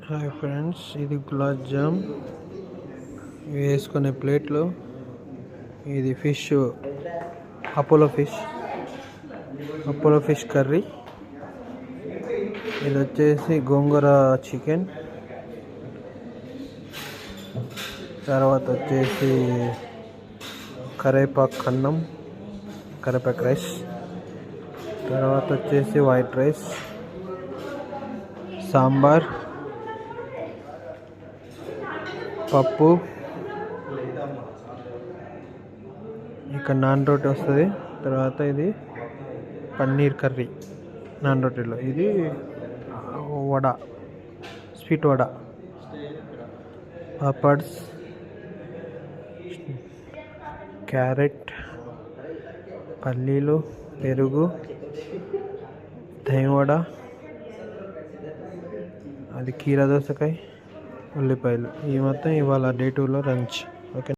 Hi friends, ఇది గులాబ్ జామ్ వేసుకునే ప్లేట్లో. ఇది ఫిష్, అపోలో ఫిష్ కర్రీ. ఇది వచ్చేసి గోంగూర చికెన్. తర్వాత వచ్చేసి కరేపాకు అన్నం, కరేపాకు రైస్. తర్వాత వచ్చేసి వైట్ రైస్, సాంబార్, పప్పు, ఇక నాన్ రోటీ వస్తుంది. తర్వాత ఇది పన్నీర్ కర్రీ నాన్ రోటీలో. ఇది వడ, స్వీట్ వడ, పాపడ్స్, క్యారెట్, పల్లీలు, పెరుగు, దહીં వడ, అది కీరా దోసకాయ, ఉల్లిపాయలు. ఈ మొత్తం ఇవాళ డే 2లో లంచ్.